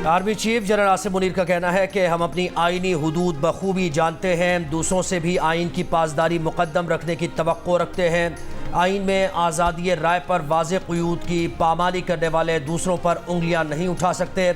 Army chief general Asim Munir का कहना है कि हम अपनी आईनी हुदूद बखूबी जानते हैं, दूसरों से भी आइन की पासदारी मुकद्दम रखने की तवक्को रखते हैं। आइन में आज़ादी राय पर वाज़ेह क़ुयूद की पामाली करने वाले दूसरों पर उंगलियां नहीं उठा सकते।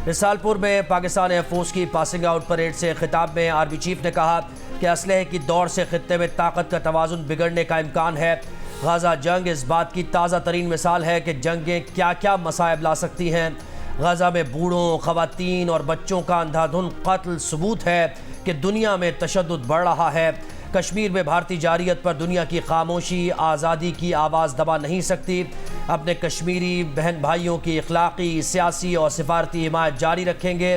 रिसालपुर में पाकिस्तान एयरफोर्स की पासिंग आउट परेड से खिताब में आर्मी चीफ ने कहा कि असलहे की दौड़ से खित्ते में ताकत का तवाज़ुन बिगड़ने का इम्कान है। गाज़ा जंग इस बात की ताज़ा तरीन मिसाल है कि जंगें क्या क्या मसाइब ला सकती हैं। गाज़ा में बूढ़ों, ख़वातीन और बच्चों का अंधाधुंध कत्ल सबूत है कि दुनिया में तशद्दुद बढ़ रहा है। कश्मीर में भारतीय जारियत पर दुनिया की खामोशी आज़ादी की आवाज़ दबा नहीं सकती। अपने कश्मीरी बहन भाइयों की इखलाकी, सियासी और सिफारती हिमायत जारी रखेंगे।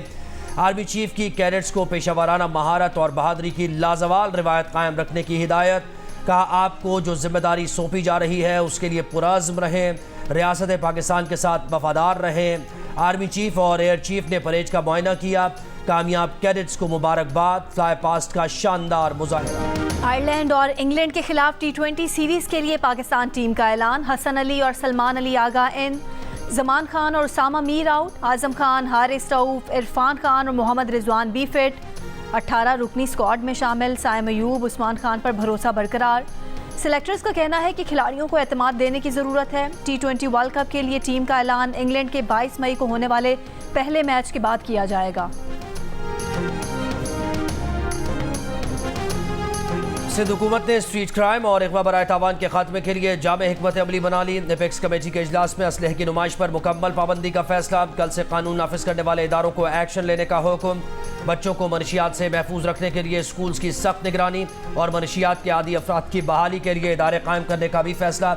आर्मी चीफ की कैडेट्स को पेशावराना महारत और बहादुरी की लाजवाल रिवायत कायम रखने की हिदायत। कहा, आपको जो जिम्मेदारी सौंपी जा रही है उसके लिए पुरज़्म रहें, रियासत पाकिस्तान के साथ वफादार रहें। आर्मी चीफ और एयर चीफ ने परेड का मुआयना किया। कामयाब कैडेट्स को मुबारकबाद। फ्लाई पास्ट का शानदार मुजाहिरा। आयरलैंड और इंग्लैंड के खिलाफ T20 सीरीज के लिए पाकिस्तान टीम का ऐलान। हसन अली और सलमान अली आगा इन, जमान खान और उसामा मीर आउट, आजम खान, हारिस रऊफ, इरफान खान और मोहम्मद रिजवान भी फिट। 18 रुकनी स्क्वाड में शामिल। साइम अयूब, उस्मान खान पर भरोसा बरकरार। सिलेक्टर्स का कहना है कि खिलाड़ियों को एतमाद देने की ज़रूरत है। T20 वर्ल्ड कप के लिए टीम का ऐलान इंग्लैंड के 22 मई को होने वाले पहले मैच के बाद किया जाएगा। सिंध हुकूमत ने स्ट्रीट क्राइम और इक़वा बराए तावान के खात्मे के लिए जामे हिकमत अमली बना ली। एपेक्स कमेटी के इजलास में असलहे की नुमाइश पर मुकम्मल पाबंदी का फैसला। कल से कानून नाफिज करने वाले इदारों को एक्शन लेने का हुक्म। बच्चों को मनशियात से महफूज रखने के लिए स्कूल्स की सख्त निगरानी और मनशियात के आदी अफराद की बहाली के लिए इदारे कायम करने का भी फैसला।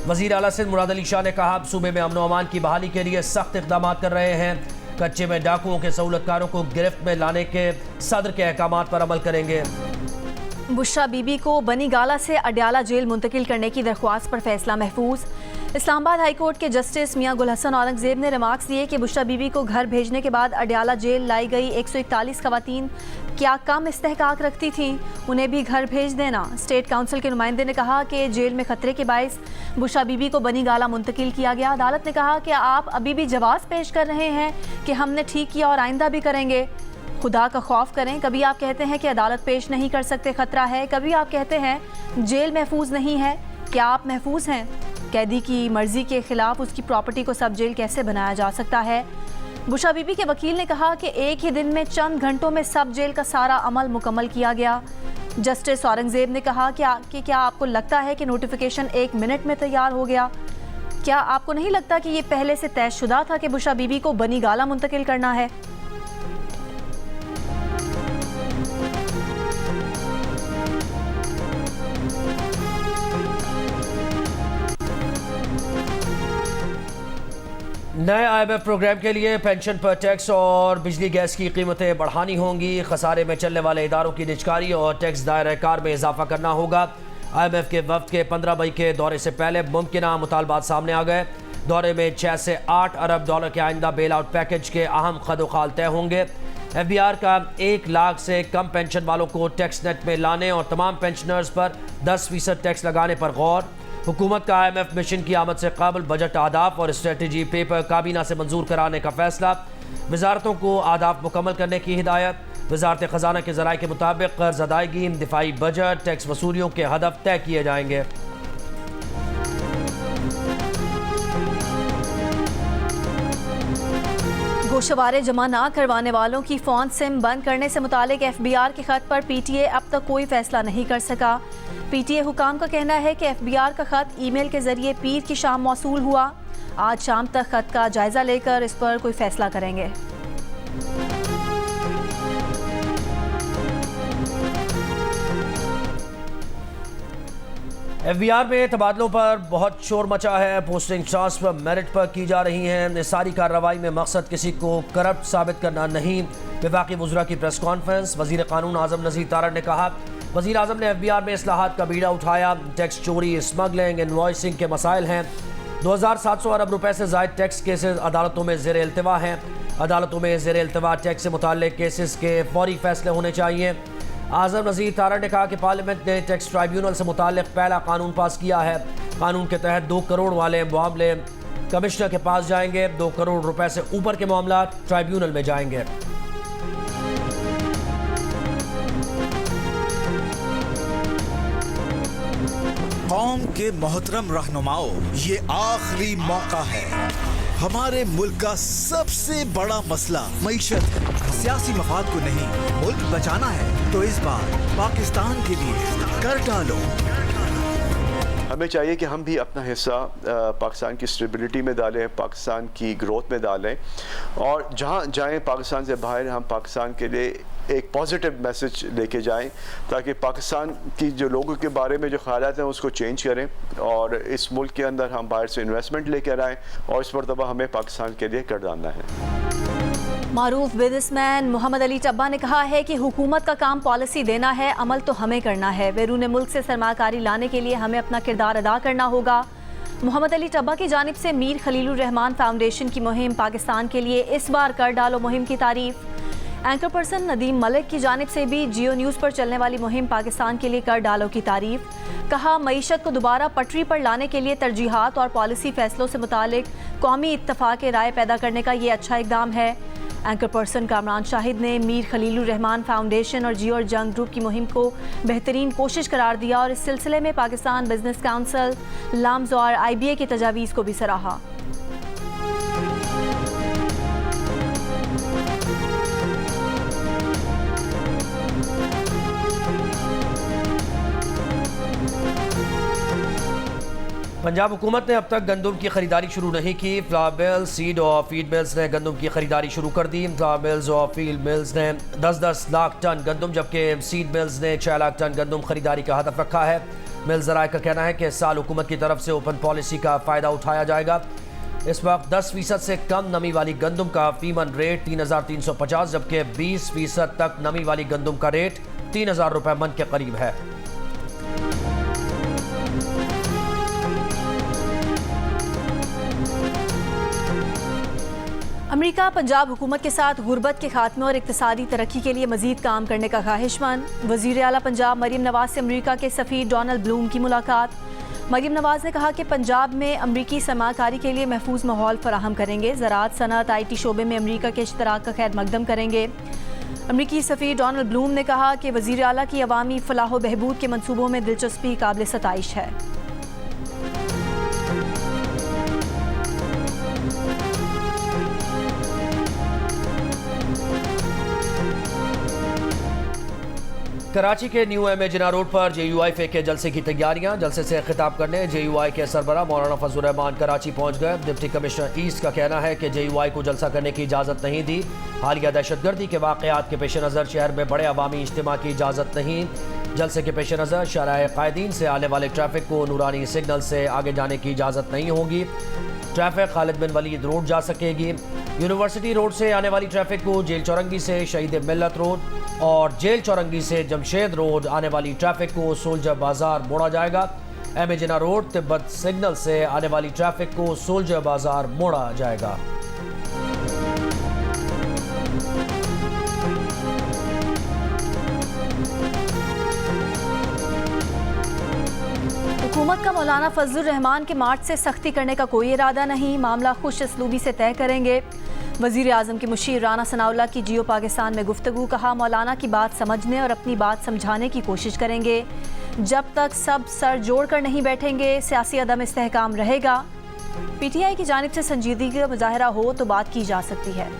वज़ीर आला सिंध मुराद अली शाह ने कहा, सूबे में अमन व अमान की बहाली के लिए सख्त इक़दाम कर रहे हैं। कच्चे में डाकुओं के सहूलतकारों को गिरफ्त में लाने के सदर के अहकामात पर अमल करेंगे। बुशरा बीबी को बनी गाला से अडयाला जेल मुंतकिल करने की दरख्वास्त पर फैसला महफूज। इस्लामाबाद हाई कोर्ट के जस्टिस मियां गुल हसन औरंगजेब ने रिमार्क्स दिए कि बुशरा बीबी को घर भेजने के बाद अडयाला जेल लाई गई 141 खवातीन क्या कम इस्तेहकाक रखती थीं, उन्हें भी घर भेज देना। स्टेट काउंसिल के नुमाइंदे ने कहा कि जेल में खतरे के बायस बुशरा बीबी को बनी गाला मुंतकिल किया गया। अदालत ने कहा कि आप अभी भी जवाब पेश कर रहे हैं कि हमने ठीक किया और आइंदा भी करेंगे। खुदा का खौफ करें। कभी आप कहते हैं कि अदालत पेश नहीं कर सकते, खतरा है, कभी आप कहते हैं जेल महफूज नहीं है। क्या आप महफूज हैं? कैदी की मर्जी के खिलाफ उसकी प्रॉपर्टी को सब जेल कैसे बनाया जा सकता है? बुशरा बीबी के वकील ने कहा कि एक ही दिन में चंद घंटों में सब जेल का सारा अमल मुकम्मल किया गया। जस्टिस औरंगजेब ने कहा कि क्या आपको लगता है कि नोटिफिकेशन 1 मिनट में तैयार हो गया? क्या आपको नहीं लगता कि ये पहले से तयशुदा था कि बुशरा बीबी को बनी गाला मुंतकिल करना है? नए IMF प्रोग्राम के लिए पेंशन पर टैक्स और बिजली गैस की कीमतें बढ़ानी होंगी। खसारे में चलने वाले इदारों की निजकारी और टैक्स दायरा कार में इजाफा करना होगा। IMF के वफ्द के 15 मई के दौरे से पहले मुमकिना मुतालबात सामने आ गए। दौरे में 6 से 8 अरब डॉलर के आइंदा बेल आउट पैकेज के अहम खदोखाल तय होंगे। FBR का 1 लाख से कम पेंशन वालों को टैक्स नेट में लाने और तमाम पेंशनर्स पर 10% टैक्स लगाने पर गौर। हुकूमत का IMF मिशन की आमद से कबल बजट आदाफ और स्ट्रेटजी पेपर काबीना से मंजूर कराने का फैसला। वजारतों को आदाफ मुकम्मल करने की हिदायत। वजारत खजाना के ज़राए के मुताबिक कर्ज अदायगी, दिफाई बजट, टैक्स वसूलियों के हदफ तय किए जाएंगे। गोशवारे जमा ना करवाने वालों की फ़ोन सिम बंद करने से मुतालिक FBR के ख़त पर PTA अब तक कोई फ़ैसला नहीं कर सका। PTA हुकाम का कहना है कि FBR का ख़त ईमेल के ज़रिए पीर की शाम मौसूल हुआ। आज शाम तक ख़त का जायज़ा लेकर इस पर कोई फ़ैसला करेंगे। FBR में तबादलों पर बहुत शोर मचा है। पोस्टिंग ट्रांसफर मेरिट पर की जा रही हैं। इस सारी कार्रवाई में मकसद किसी को करप्ट साबित करना नहीं। वफाकी वज़रा की प्रेस कॉन्फ्रेंस। वज़ीर कानून आज़म नज़ीर तारड़ ने कहा, वज़ीर आज़म ने FBR में इस्लाहात का बीड़ा उठाया। टैक्स चोरी, स्मगलिंग, इनवॉइसिंग के मसाइल हैं। 2700 अरब रुपए से ज़ायद टैक्स केसेस अदालतों में ज़ेर इल्तिवा हैं। अदालतों में ज़ेर इल्तिवा टैक्स से मुताल्लिक़ केसेस के फौरी फैसले होने चाहिए। आज़म नज़ीर तारड़ ने कहा कि पार्लियामेंट ने टैक्स ट्राइब्यूनल से मुताल्लिक़ पहला कानून पास किया है। कानून के तहत 2 करोड़ वाले मामले कमिश्नर के पास जाएंगे। 2 करोड़ रुपए से ऊपर के मामला ट्राइब्यूनल में जाएंगे। कौम के मोहतरम रहनुमाओं, ये आखिरी मौका है। हमारे मुल्क का सबसे बड़ा मसला मईशत है। सियासी मफाद को नहीं, मुल्क बचाना है तो इस बार पाकिस्तान के लिए कर डालो। हमें चाहिए कि हम भी अपना हिस्सा पाकिस्तान की स्टेबिलिटी में डालें, पाकिस्तान की ग्रोथ में डालें, और जहाँ जाएं पाकिस्तान से बाहर हम पाकिस्तान के लिए एक पॉजिटिव मैसेज लेके जाएं, ताकि पाकिस्तान की जो लोगों के बारे में जो ख्यालात हैं उसको चेंज करें, और इस मुल्क के अंदर हम बाहर से इन्वेस्टमेंट लेकर आएँ, और इस मरतबा हमें पाकिस्तान के लिए कर डालना है। मारूफ बिजनेसमैन मोहम्मद अली टब्बा ने कहा है कि हुकूमत का काम पॉलिसी देना है, अमल तो हमें करना है। बैरून मुल्क से सरमाकारी लाने के लिए हमें अपना किरदार अदा करना होगा। मोहम्मद अली टब्बा की जानिब से मीर खलीलुर रहमान फाउंडेशन की मुहिम पाकिस्तान के लिए इस बार कर डालो मुहिम की तारीफ। एंकर पर्सन नदीम मलिक की जानिब से भी जियो न्यूज़ पर चलने वाली मुहिम पाकिस्तान के लिए कर डालो की तारीफ। कहा, मईशत को दोबारा पटरी पर लाने के लिए तरजीहात और पॉलिसी फैसलों से मुतालिक कौमी इत्तफाक राय पैदा करने का ये अच्छा इकदाम है। एंकर पर्सन कामरान शाहिद ने मीर खलीलुर रहमान फाउंडेशन और जियो और जंग ग्रुप की मुहिम को बेहतरीन कोशिश करार दिया, और इस सिलसिले में पाकिस्तान बिजनेस काउंसिल, लाम्स और IBA की तजावीज़ को भी सराहा। पंजाब हुकूमत ने अब तक गंदम की खरीदारी शुरू नहीं की। फ्लावर मिल्स, सीड और फीड मिल्स ने गंदम की खरीदारी शुरू कर दी। फ्लावर मिल्स और फीड मिल्स ने 10-10 लाख टन गंदम, जबकि सीड मिल्स ने 6 लाख टन गंदम खरीदारी का हदफ रखा है। मिल ज़राए का कहना है कि इस साल हुकूमत की तरफ से ओपन पॉलिसी का फ़ायदा उठाया जाएगा। इस वक्त 10% से कम नमी वाली गंदम का फीमन रेट 3,350, जबकि 20% तक नमी वाली गंदम का रेट 3,000 रुपये मन के करीब है। अमेरिका पंजाब हुकूमत के साथ गुर्बत के खात्मे और इक्तिसादी तरक्की के लिए मजीद काम करने का ख्वाहिशमंद। वज़ीर आला पंजाब मरीम नवाज से अमेरिका के सफ़ीर डोनाल्ड ब्लूम की मुलाकात। मरीम नवाज ने कहा कि पंजाब में अमरीकी सरमाकारी के लिए महफूज माहौल फराहम करेंगे। ज़राअत, सनअत, IT शोबे में अमेरिका के इश्तराक का खैर मकदम करेंगे। अमरीकी सफ़ीर डोनाल्ड ब्लूम ने कहा कि वज़ीर आला की अवामी फलाह व बहबूद के मनसूबों में दिलचस्पी काबिल सताइश है। कराची के न्यू एमेजिना रोड पर JUI के जलसे की तैयारियां। जलसे से खिताब करने JUI के सरबरा मौलाना फजलुर रहमान कराची पहुंच गए। डिप्टी कमिश्नर ईस्ट का कहना है कि JUI को जलसा करने की इजाज़त नहीं दी। हालिया दहशतगर्दी के वाक़यात के पेश नज़र शहर में बड़े अवामी इज्तिमा की इजाज़त नहीं। जलसे के पेश नज़र शराए कायदीन से आने वाले ट्रैफिक को नूरानी सिग्नल से आगे जाने की इजाज़त नहीं होगी। ट्रैफिक खालिद बिन वलीद रोड जा सकेगी। यूनिवर्सिटी रोड से आने वाली ट्रैफिक को जेल चौरंगी से शहीद मिल्लत रोड और जेल चौरंगी से जमशेद रोड आने वाली ट्रैफिक को सोल्जर बाजार मोड़ा जाएगा। एमेजिना रोड तिब्बत सिग्नल से आने वाली ट्रैफिक को सोल्जर बाजार मोड़ा जाएगा। हुकूमत का मौलाना फजलुर रहमान के मार्च से सख्ती करने का कोई इरादा नहीं। मामला खुश असलूबी से तय करेंगे। वज़ीर आज़म के मुशीर राना सनाउल्लाह की जियो पाकिस्तान में गुफ्तगू। कहा, मौलाना की बात समझने और अपनी बात समझाने की कोशिश करेंगे। जब तक सब सर जोड़ कर नहीं बैठेंगे सियासी अदम इस्तेहकाम रहेगा। PTI की जानिब से संजीदगी का मुजाहरा हो तो बात की जा सकती है।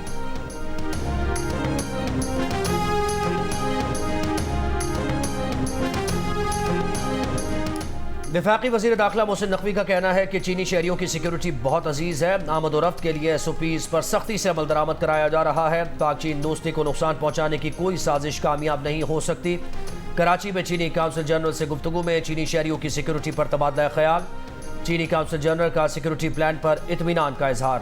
वफाकी वज़ीर दाखिला मोहसिन नकवी का कहना है कि चीनी शहरियों की सिक्योरिटी बहुत अजीज़ है। आमद व रफ्त के लिए SOPs पर सख्ती से अमल दरामद कराया जा रहा है। पाक चीन दोस्ती को नुकसान पहुँचाने की कोई साजिश कामयाब नहीं हो सकती। कराची में चीनी काउंसिल जनरल से गुफ्तगू में चीनी शहरियों की सिक्योरिटी पर तबादला ख्याल। चीनी काउंसिल जनरल का सिक्योरिटी प्लान पर इत्मीनान का इजहार।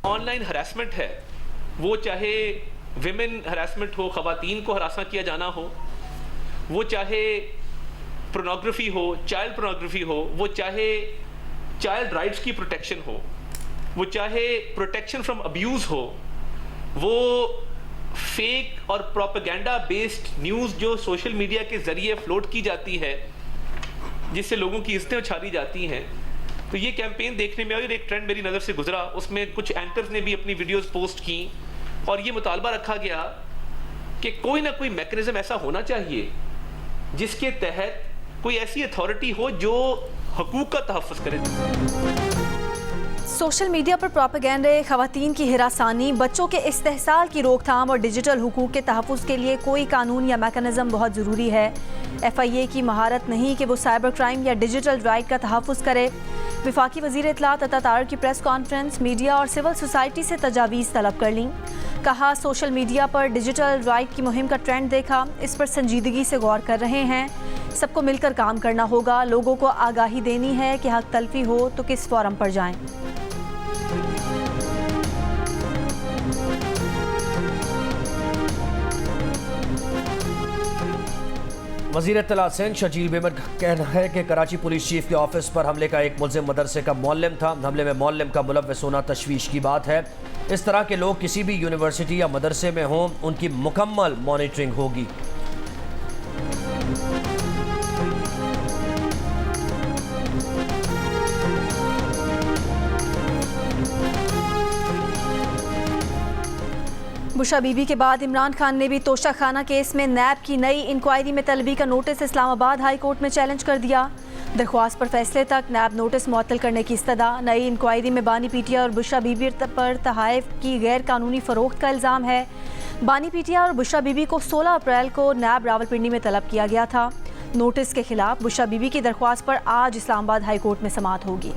ऑनलाइन हरासमेंट है, वो चाहे विमेन हरासमेंट हो, ख़वातीन को हरासा किया जाना हो, वो चाहे पोर्नोग्राफी हो, चाइल्ड पोर्नोग्राफी हो, वो चाहे चाइल्ड राइट्स की प्रोटेक्शन हो, वो चाहे प्रोटेक्शन फ्रॉम अब्यूज़ हो, वो फेक और प्रोपेगेंडा बेस्ड न्यूज़ जो सोशल मीडिया के ज़रिए फ्लोट की जाती है, जिससे लोगों की इज्जतें उछाली जाती हैं, तो ये कैंपेन देखने में और एक ट्रेंड मेरी नज़र से गुजरा। उसमें कुछ एंकर्स ने भी अपनी वीडियोस पोस्ट की और ये मुतालबा रखा गया कि कोई ना कोई मैकेनिज्म ऐसा होना चाहिए जिसके तहत कोई ऐसी अथॉरिटी हो जो हकूक़ का तहफ़्फ़ुज़ करे। सोशल मीडिया पर प्रोपेगेंडे, खवातीन की हिरासानी, बच्चों के इस्तेहसाल की रोकथाम और डिजिटल हुकूक के तहफ़्फ़ुज़ के लिए कोई कानून या मैकेनिज़्म बहुत ज़रूरी है। FIA की महारत नहीं कि वो साइबर क्राइम या डिजिटल राइट का तहफ़्फ़ुज़ करे। वफाकी वज़ीर इत्तलात अता तारर की प्रेस कॉन्फ्रेंस मीडिया और सिविल सोसाइटी से तजावीज़ तलब कर लीं। कहा, सोशल मीडिया पर डिजिटल राइट की मुहिम का ट्रेंड देखा, इस पर संजीदगी से गौर कर रहे हैं। सबको मिलकर काम करना होगा। लोगों को आगाही देनी है कि हक तलफी हो तो किस फोरम पर जाएं। वज़ीर इत्तलात सिंध शजील बेमर का कहना है कि कराची पुलिस चीफ के ऑफिस पर हमले का एक मुल्ज़िम मदरसे का मौल्लिम था। हमले में मौल्लिम का मुलव्वस होना तशवीश की बात है। इस तरह के लोग किसी भी यूनिवर्सिटी या मदरसे में हों, उनकी मुकम्मल मॉनिटरिंग होगी। बुशा बीबी के बाद इमरान खान ने भी तोशा खाना केस में नैब की नई इंक्वायरी में तलबी का नोटिस इस्लामाबाद हाई कोर्ट में चैलेंज कर दिया। दरख्वास्त पर फैसले तक नैब नोटिस मुअत्तल करने की इस्तदा। नई इंक्वायरी में बानी पीटिया और बुशरा बीबी पर तहाइफ की गैर कानूनी फ़रोख्त का इल्ज़ाम है। बानी पीटिया और बुशरा बीबी को 16 अप्रैल को नैब रावलपिंडी में तलब किया गया था। नोटिस के खिलाफ बुशरा बीबी की दरख्वास्त पर आज इस्लामाबाद हाई कोर्ट में समाअत होगी।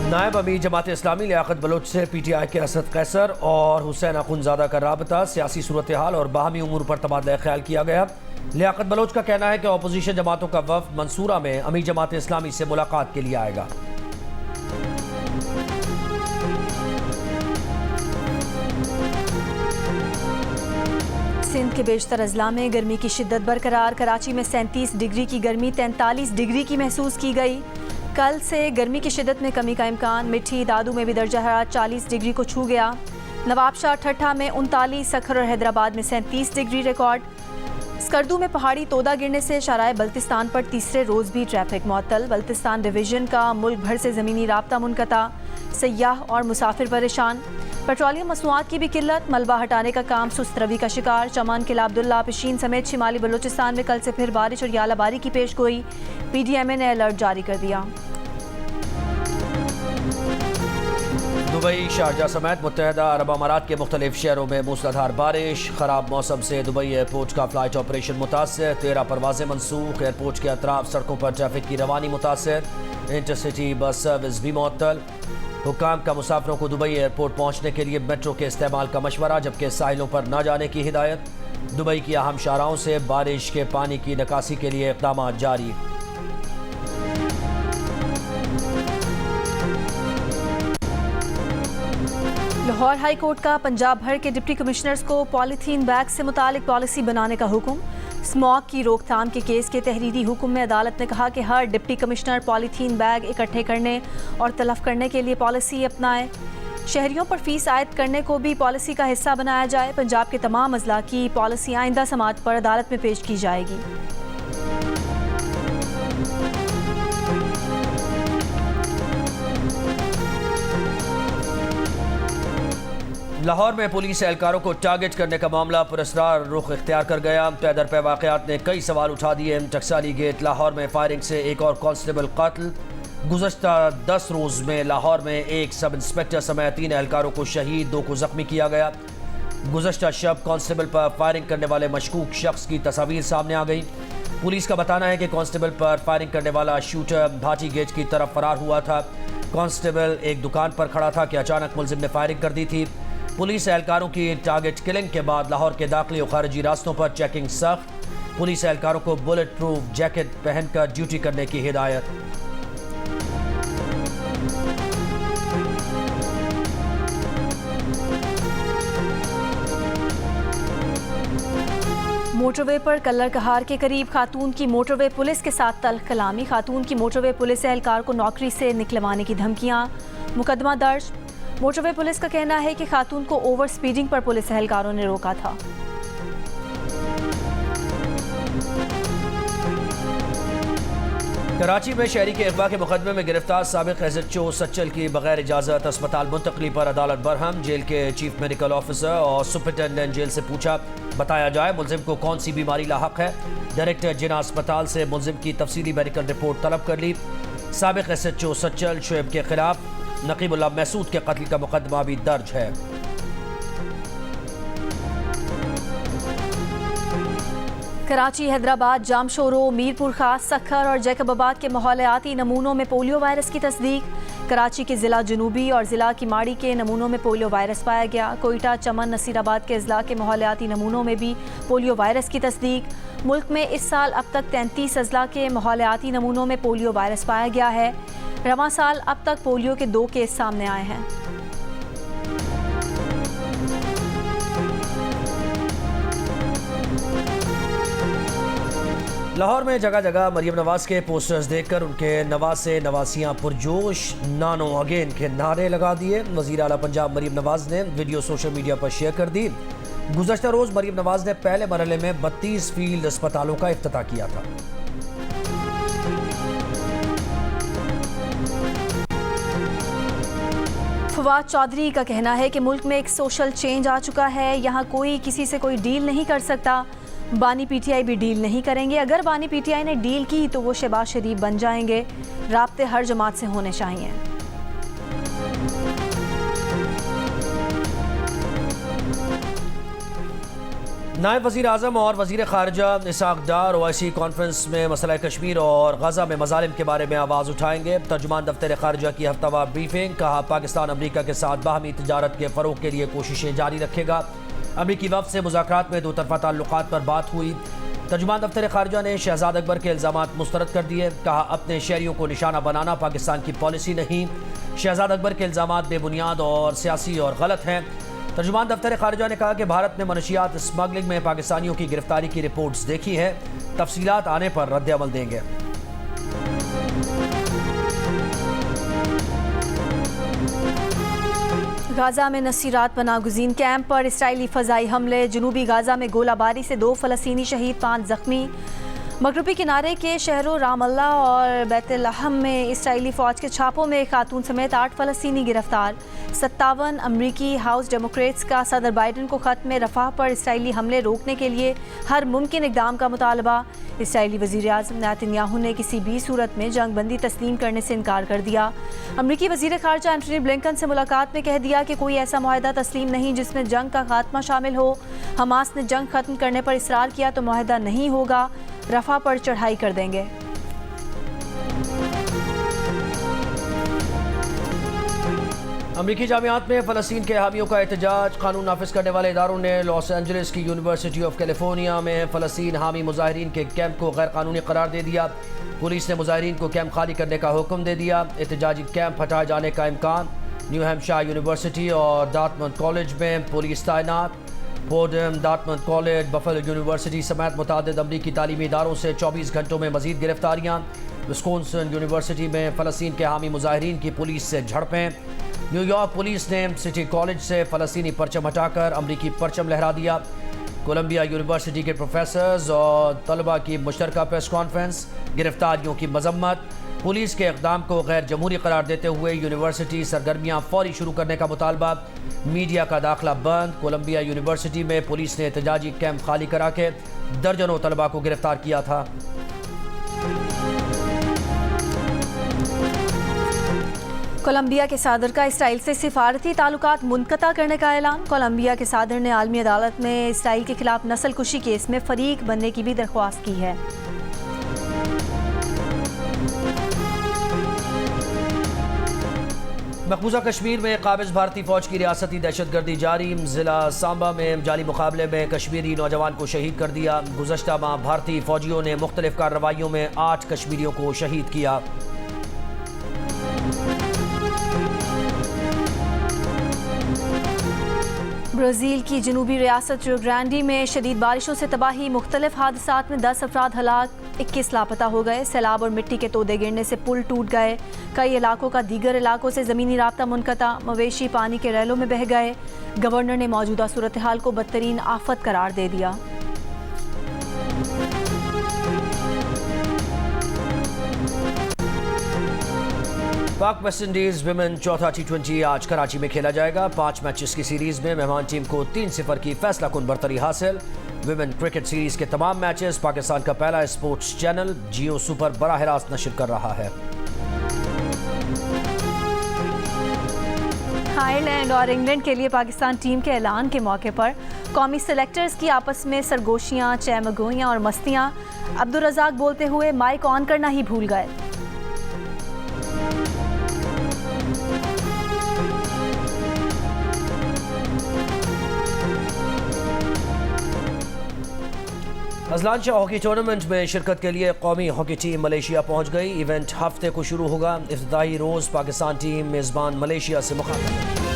नायब अमीर जमात इस्लामी लियाकत बलोच से PTI के असद कैसर और हुसैन अखुनज़ादा का राबता, सियासी सूरत हाल और बाहमी उमूर पर तबादला ख्याल किया गया। लियाकत बलोच का कहना है कि अपोजिशन जमातों का वफ़द मंसूरा में अमीर जमात इस्लामी से मुलाकात के लिए आएगा। सिंध के बेशतर अजला में गर्मी की शिद्दत बरकरार। कराची में 37 डिग्री की गर्मी 43 डिग्री की महसूस की गई। कल से गर्मी की शिद्दत में कमी का इम्कान। मिठी दादू में भी दर्जा हरारत 40 डिग्री को छू गया। नवाबशाह ठट्ठा में 39, सखर और हैदराबाद में 37 डिग्री रिकॉर्ड। स्कर्दू में पहाड़ी तोदा गिरने से शराय बल्तिस्तान पर तीसरे रोज़ भी ट्रैफिक मुअत्तल। बल्तिस्तान डिवीज़न का मुल्क भर से ज़मीनी राब्ता मुनक़ता। सयाह और मुसाफिर परेशान। पेट्रोलियम मसनूआत की भी किल्लत। मलबा हटाने का काम सुस्त रवी का शिकार। चमन, किला अब्दुल्ला, पिशीन समेत शिमाली बलूचिस्तान में कल से फिर बारिश और यालाबारी की पेशगोई। PDMA ने अलर्ट जारी कर दिया। दुबई, शारजा समेत मुत्तहदा अरब अमारात के मुख्तलिफ शहरों में मूसलाधार बारिश। ख़राब मौसम से दुबई एयरपोर्ट का फ़्लाइट ऑपरेशन मुतासर। 13 परवाज़ें मनसूख। एयरपोर्ट के अतराफ सड़कों पर ट्रैफिक की रवानी मुतासर। इंटरसिटी बस सर्विस भी मुअत्तल। हुक्काम का मुसाफिरों को दुबई एयरपोर्ट पहुँचने के लिए मेट्रो के इस्तेमाल का मशवरा, जबकि साहिलों पर न जाने की हिदायत। दुबई की अहम शाहराहों से बारिश के पानी की निकासी के लिए इक़दाम जारी। लाहौर हाई कोर्ट का पंजाब भर के डिप्टी कमिश्नर्स को पॉलीथीन बैग से मुतालिक पॉलिसी बनाने का हुक्म। स्मॉग की रोकथाम के केस के तहरीरी हुक्म में अदालत ने कहा कि हर डिप्टी कमिश्नर पॉलीथीन बैग इकट्ठे करने और तलफ करने के लिए पॉलिसी अपनाए। शहरियों पर फीस आयद करने को भी पॉलिसी का हिस्सा बनाया जाए। पंजाब के तमाम अजला की पॉलिसी आइंदा समाअत पर अदालत में पेश की जाएगी। लाहौर में पुलिस एहलकारों को टारगेट करने का मामला पुरस्कार रुख इख्तियार कर गया। पैदर वाक़यात ने कई सवाल उठा दिए। टकसाली गेट लाहौर में फायरिंग से एक और कांस्टेबल कातिल। गुज़श्ता 10 रोज़ में लाहौर में एक सब इंस्पेक्टर समेत 3 एहलकारों को शहीद, 2 को ज़ख्मी किया गया। गुज़श्ता शब कांस्टेबल पर फायरिंग करने वाले मशकूक शख्स की तस्वीर सामने आ गई। पुलिस का बताना है कि कांस्टेबल पर फायरिंग करने वाला शूटर भाटी गेट की तरफ फरार हुआ था। कांस्टेबल एक दुकान पर खड़ा था कि अचानक मुलजिम ने फायरिंग कर दी थी। पुलिस एहलकारों की टारगेट किलिंग के बाद लाहौर के दाखिली और खारिजी रास्तों पर चेकिंग सख्त। पुलिस एहलकारों को बुलेट प्रूफ जैकेट पहनकर ड्यूटी करने की हिदायत। मोटरवे पर कल्लर कहार के करीब खातून की मोटरवे पुलिस के साथ तल्ख कलामी। खातून की मोटरवे पुलिस एहलकार को नौकरी से निकलवाने की धमकियां। मुकदमा दर्ज। मोटरवे पुलिस का कहना है कि खातून को ओवर स्पीडिंग पर पुलिस एहलकारों ने रोका था। कराची में शहरी के अगवा के मुकदमे में गिरफ्तार साबिक SHO सच्चल की बगैर इजाज़त अस्पताल मुंतकली पर अदालत बरहम। जेल के चीफ मेडिकल ऑफिसर और सुपरिटेंडेंट जेल से पूछा बताया जाए मुलजिम को कौन सी बीमारी लाहक है। डायरेक्टर जिना अस्पताल से मुलजिम की तफसीली मेडिकल रिपोर्ट तलब कर ली। साबिक SHO सच्चल शुएब के खिलाफ नकीबुल्लाह महसूद के कत्ल का मुकदमा भी दर्ज है। कराची, हैदराबाद, जामशोरो, मीरपुर खास, सखर और जैकबाबाद के माहौलियाती नमूनों में पोलियो वायरस की तस्दीक। कराची के ज़िला जनूबी और ज़िला किमाड़ी के नमूनों में पोलियो वायरस पाया गया। कोयटा, चमन, नसीराबाद के अजला के माहौलियाती नमूनों में भी पोलियो वायरस की तस्दीक। मुल्क में इस साल अब तक 33 अजला के माहौलियाती नमूनों में पोलियो वायरस पाया गया है। रवां साल अब तक पोलियो के 2 केस सामने आए हैं। लाहौर में जगह जगह मरियम नवाज के पोस्टर्स देखकर उनके नवासे नवासियां पुरजोश नानो अगेन के नारे लगा दिए। वज़ीर आला पंजाब मरियम नवाज ने वीडियो सोशल मीडिया पर शेयर कर दी। गुज़श्ता रोज़ मरियम नवाज ने पहले मरहले में 32 फील्ड अस्पतालों का इफ्तिताह किया था। फवाद चौधरी का कहना है कि मुल्क में एक सोशल चेंज आ चुका है। यहाँ कोई किसी से कोई डील नहीं कर सकता। बानी PTI भी डील नहीं करेंगे। अगर बानी PTI ने डील की तो वो शहबाज शरीफ बन जाएंगे। राब्ते हर जमात से होने चाहिए। नायब वज़ीर आज़म और वज़ीर ख़ारिजा इसाक डार OIC कॉन्फ्रेंस में मसला कश्मीर और गज़ा में मज़ालिम के बारे में आवाज़ उठाएंगे। तर्जुमान दफ्तर ख़ारिजा की हफ्तावार ब्रीफिंग। कहा पाकिस्तान अमरीका के साथ बाहमी तिजारत के फ़रोग़ के लिए कोशिशें जारी रखेगा। अमरीकी वफ़द से मुज़ाकरात में 2 तरफ़ा ताल्लुक़ात पर बात हुई। तर्जुमान दफ्तर ख़ारिजा ने शहजाद अकबर के इल्ज़ामात मुस्तरद कर दिए। कहा अपने शहरियों को निशाना बनाना पाकिस्तान की पॉलिसी नहीं। शहजाद अकबर के इल्ज़ामात बेबुनियाद और सियासी और गलत हैं। तर्जुमान दफ्तर ख़ारिजा ने कहा कि भारत ने मनशियात स्मगलिंग में पाकिस्तानियों की गिरफ्तारी की रिपोर्ट्स देखी है। तफसीलात आने पर रद्द-ए-अमल देंगे। गाज़ा में नसीरात पनाहगुज़ीन कैंप पर इसराइली फ़ज़ाई हमले। जनूबी गाज़ा में गोलाबारी से 2 फ़लस्तीनी शहीद, 5 ज़ख्मी। मगरबी किनारे के शहरों रामल्ला और बैतलहम में इसराइली फ़ौज के छापों में एक खातून समेत 8 फ़लस्तीनी गिरफ्तार। 57 अमरीकी हाउस डेमोक्रेट्स का सदर बाइडन को ख़त में रफ़ाह पर इसराइली हमले रोकने के लिए हर मुमकिन इक़दाम का मुतालबा। इसराइली वज़ीर आज़म नेतन्याहू ने किसी भी सूरत में जंग बंदी तस्लीम करने से इनकार कर दिया। अमरीकी वज़ीर ख़ारिजा एंटनी ब्लिंकन से मुलाकात में कह दिया कि कोई ऐसा मुआहदा तस्लीम नहीं जिसमें जंग का खात्मा शामिल हो। हमास ने जंग ख़त्म करने पर इसरार किया तो मुआहदा नहीं होगा। रफ़ा पर चढ़ाई कर देंगे। अमरीकी जामियात में फ़लस्तीन के हामियों का एहतजाज। कानून नाफिज करने वाले इदारों ने लॉस एंजलिस की यूनिवर्सिटी ऑफ कैलिफोर्निया में फ़लस्तीन हामी मुजाहिरीन के कैंप को गैर कानूनी करार दे दिया। पुलिस ने मुजाहिरीन को कैंप खाली करने का हुक्म दे दिया। एहतजाजी कैंप हटाए जाने का इम्कान। न्यू हैम्पशायर यूनिवर्सिटी और डार्टमouth कॉलेज में पुलिस तैनात। पोर्डम, डार्टमouth कॉलेज, बफेलो यूनिवर्सिटी समेत मुतादिद अमरीकी तालीमी इदारों से 24 घंटों में मजीद गिरफ्तारियाँ। विस्कॉन्सिन यूनिवर्सिटी में फ़लस्तीन के हामी मुजाहिरीन की पुलिस से झड़पें। न्यूयॉर्क पुलिस ने सिटी कॉलेज से फ़लस्तीनी परचम हटाकर अमरीकी परचम लहरा दिया। कोलंबिया यूनिवर्सिटी के प्रोफेसर्स और तलबा की मुश्तरका प्रेस कॉन्फ्रेंस। गिरफ्तारियों की मजम्मत। पुलिस के इक़दाम को गैर जमहूरी करार देते हुए यूनिवर्सिटी सरगर्मियाँ फौरी शुरू करने का मुतालबा। मीडिया का दाखिला बंद। कोलंबिया यूनिवर्सिटी में पुलिस ने एहतजाजी कैंप खाली करा के दर्जनों तलबा को गिरफ्तार किया था। कोलंबिया के सदर का इसराइल से सिफारती ताल्लुकात मुनक़ता करने का ऐलान। कोलंबिया के सदर ने आलमी अदालत में इसराइल के खिलाफ नस्ल कुशी केस में फ़रीक बनने की भी दरख्वास्त की है। मकबूजा कश्मीर में काबिज भारतीय फ़ौज की रियासती दहशतगर्दी जारी। ज़िला सांबा में जाली मुकाबले में कश्मीरी नौजवान को शहीद कर दिया। गुज़श्ता माह भारतीय फ़ौजियों ने मुख्तलिफ कार्रवाइयों में 8 कश्मीरियों को शहीद किया। ब्राज़ील की जनूबी रियासत रियो ग्रांडी में शदीद बारिशों से तबाही, मुख्तलिफ हादसात में 10 अफराद हलाक, 21 लापता हो गए। सैलाब और मिट्टी के तोदे गिरने से पुल टूट गए। कई इलाकों का दीगर इलाकों से ज़मीनी राब्ता मुनक़ता, मवेशी पानी के रैलों में बह गए। गवर्नर ने मौजूदा सूरत हाल को बदतरीन आफत करार दे दिया। पाक वेस्ट इंडीज विमेन चौथा T20 आज कराची में खेला जाएगा। 5 मैचेस की सीरीज में मेहमान टीम को 3-0 की फैसला कुन बरतरी हासिल। विमेन क्रिकेट सीरीज के तमाम मैचेस पाकिस्तान का पहला स्पोर्ट्स चैनल जियो सुपर बराह रास्त नशर कर रहा है। आयरलैंड और इंग्लैंड के लिए पाकिस्तान टीम के ऐलान के मौके पर कौमी सेलेक्टर्स की आपस में सरगोशियां, चैमगोइयां और मस्तियां। अब्दुल रज़ाक बोलते हुए माइक ऑन करना ही भूल गए। अजलान शाह हॉकी टूर्नामेंट में शिरकत के लिए कौमी हॉकी टीम मलेशिया पहुंच गई। इवेंट हफ्ते को शुरू होगा। इफ्तिताही रोज़ पाकिस्तान टीम मेज़बान मलेशिया से मुखातिब है।